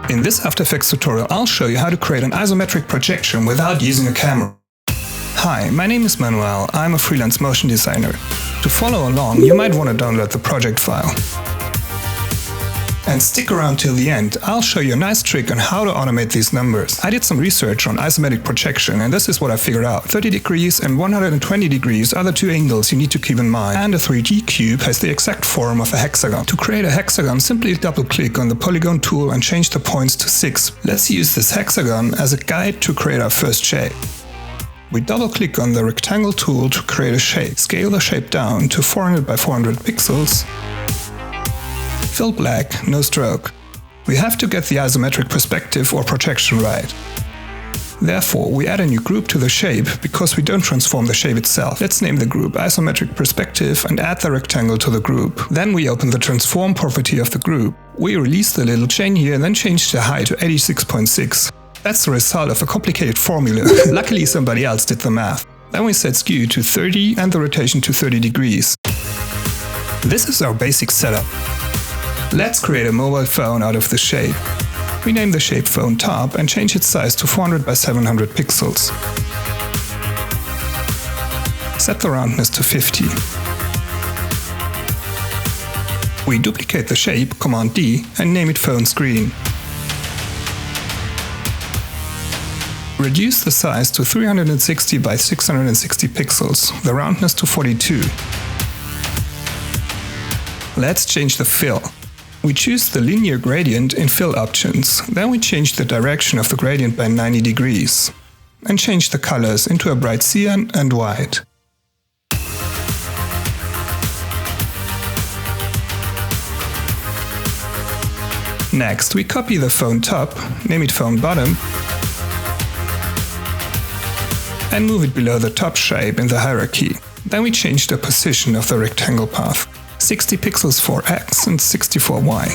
In this After Effects tutorial, I'll show you how to create an isometric projection without using a camera. Hi, my name is Manuel. I'm a freelance motion designer. To follow along, you might want to download the project file. And stick around till the end. I'll show you a nice trick on how to animate these numbers. I did some research on isometric projection, and this is what I figured out. 30 degrees and 120 degrees are the two angles you need to keep in mind. And a 3D cube has the exact form of a hexagon. To create a hexagon, simply double-click on the polygon tool and change the points to 6. Let's use this hexagon as a guide to create our first shape. We double-click on the rectangle tool to create a shape. Scale the shape down to 400 by 400 pixels. Fill black, no stroke. We have to get the isometric perspective or projection right. Therefore, we add a new group to the shape because we don't transform the shape itself. Let's name the group Isometric Perspective and add the rectangle to the group. Then we open the transform property of the group. We release the little chain here and then change the height to 86.6. That's the result of a complicated formula. Luckily somebody else did the math. Then we set skew to 30 and the rotation to 30 degrees. This is our basic setup. Let's create a mobile phone out of the shape. Rename the shape phone top and change its size to 400 by 700 pixels. Set the roundness to 50. We duplicate the shape, Command D, and name it phone screen. Reduce the size to 360 by 660 pixels, the roundness to 42. Let's change the fill. We choose the linear gradient in fill options. Then we change the direction of the gradient by 90 degrees. And change the colors into a bright cyan and white. Next, we copy the phone top, name it phone bottom, and move it below the top shape in the hierarchy. Then we change the position of the rectangle path. 60 pixels for X and 60 for Y.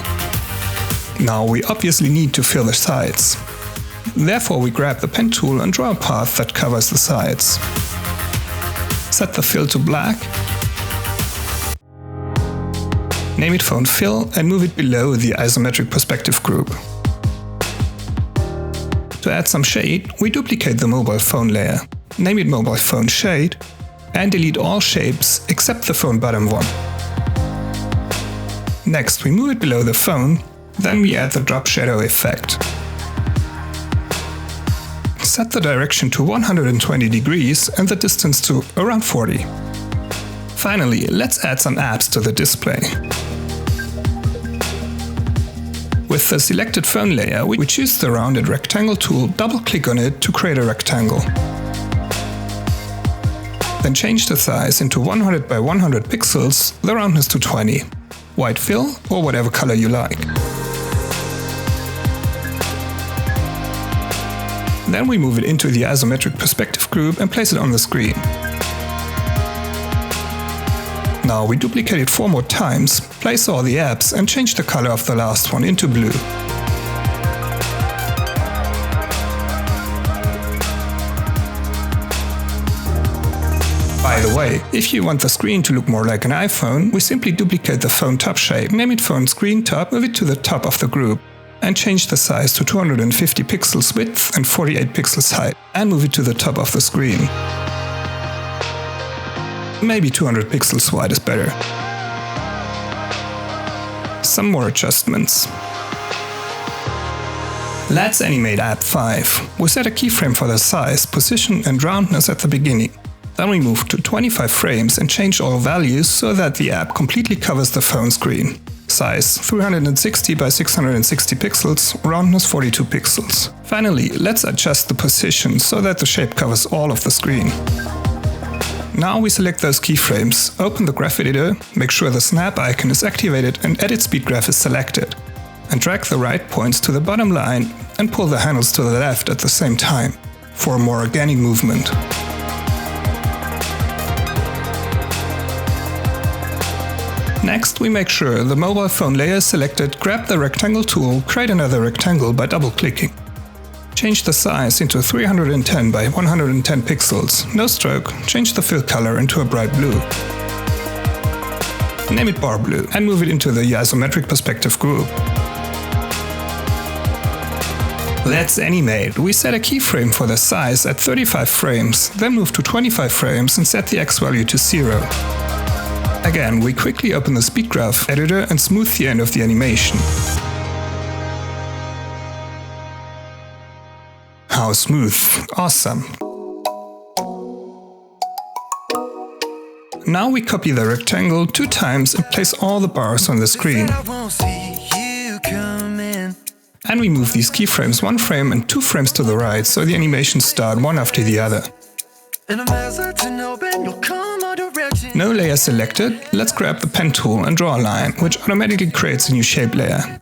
Now we obviously need to fill the sides. Therefore we grab the pen tool and draw a path that covers the sides. Set the fill to black. Name it phone fill and move it below the isometric perspective group. To add some shade, we duplicate the mobile phone layer. Name it mobile phone shade and delete all shapes except the phone bottom one. Next, we move it below the phone, then we add the drop shadow effect. Set the direction to 120 degrees and the distance to around 40. Finally, let's add some apps to the display. With the selected phone layer, we choose the rounded rectangle tool, double-click on it to create a rectangle. Then change the size into 100 by 100 pixels, the roundness to 20. White fill or whatever color you like. Then we move it into the isometric perspective group and place it on the screen. Now we duplicate it 4 more times, place all the apps and change the color of the last one into blue. By the way, if you want the screen to look more like an iPhone, we simply duplicate the phone top shape, name it phone screen top, move it to the top of the group, and change the size to 250 pixels width and 48 pixels height, and move it to the top of the screen. Maybe 200 pixels wide is better. Some more adjustments. Let's animate app 5. We set a keyframe for the size, position and roundness at the beginning. Then we move to 25 frames and change all values so that the app completely covers the phone screen. Size 360 by 660 pixels, roundness 42 pixels. Finally, let's adjust the position so that the shape covers all of the screen. Now we select those keyframes, open the graph editor, make sure the snap icon is activated and edit speed graph is selected. And drag the right points to the bottom line and pull the handles to the left at the same time for a more organic movement. Next, we make sure the mobile phone layer is selected, grab the rectangle tool, create another rectangle by double-clicking. Change the size into 310 by 110 pixels, no stroke, change the fill color into a bright blue. Name it bar blue and move it into the isometric perspective group. Let's animate. We set a keyframe for the size at 35 frames, then move to 25 frames and set the X value to 0. Again, we quickly open the speed graph editor and smooth the end of the animation. How smooth! Awesome! Now we copy the rectangle 2 times and place all the bars on the screen. And we move these keyframes 1 frame and 2 frames to the right, so the animations start one after the other. No layer selected, let's grab the pen tool and draw a line, which automatically creates a new shape layer.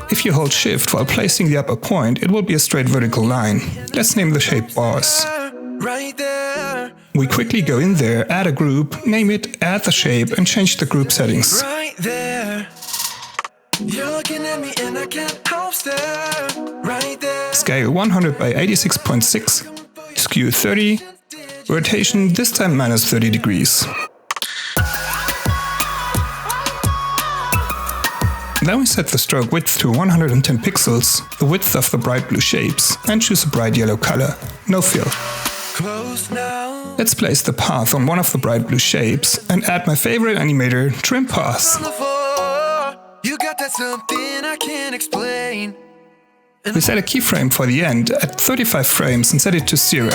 If you hold Shift while placing the upper point, it will be a straight vertical line. Let's name the shape bars. We quickly go in there, add a group, name it, add the shape and change the group settings. Scale 100 by 86.6, skew 30, rotation this time minus 30 degrees. Then we set the stroke width to 110 pixels, the width of the bright blue shapes, and choose a bright yellow color, no fill. Let's place the path on one of the bright blue shapes and add my favorite animator, Trim Path. We set a keyframe for the end at 35 frames and set it to 0.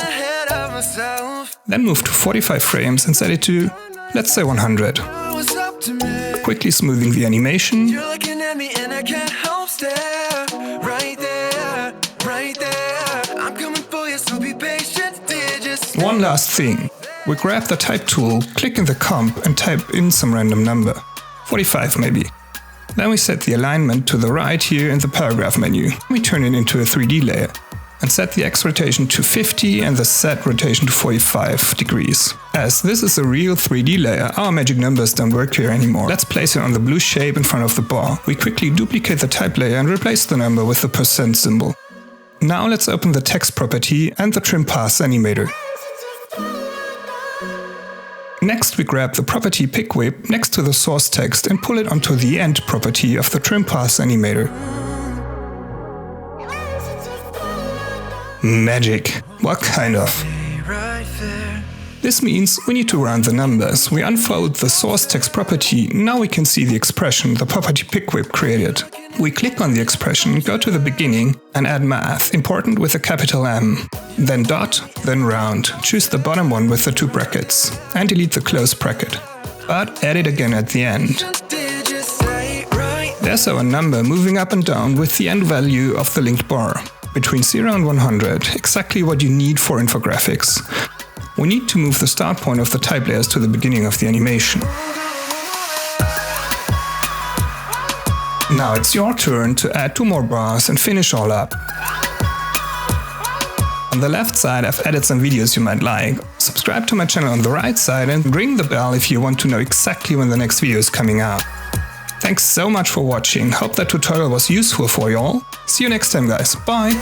Then move to 45 frames and set it to, let's say 100. Quickly smoothing the animation. One last thing. We grab the type tool, click in the comp and type in some random number. 45 maybe. Then we set the alignment to the right here in the paragraph menu. We turn it into a 3D layer and set the X rotation to 50 and the Z rotation to 45 degrees. As this is a real 3D layer, our magic numbers don't work here anymore. Let's place it on the blue shape in front of the bar. We quickly duplicate the type layer and replace the number with the % symbol. Now let's open the text property and the Trim Path animator. Next we grab the property pick whip next to the source text and pull it onto the end property of the Trim Path animator. Magic! What kind of? This means we need to round the numbers. We unfold the source text property, now we can see the expression the property pick whip created. We click on the expression, go to the beginning and add math, important with a capital M. Then dot, then round. Choose the bottom one with the 2 brackets and delete the close bracket. But add it again at the end. There's our number moving up and down with the end value of the linked bar. Between 0 and 100, exactly what you need for infographics. We need to move the start point of the type layers to the beginning of the animation. Now it's your turn to add 2 more bars and finish all up. On the left side I've added some videos you might like. Subscribe to my channel on the right side and ring the bell if you want to know exactly when the next video is coming out. Thanks so much for watching, hope that tutorial was useful for you all. See you next time guys, bye!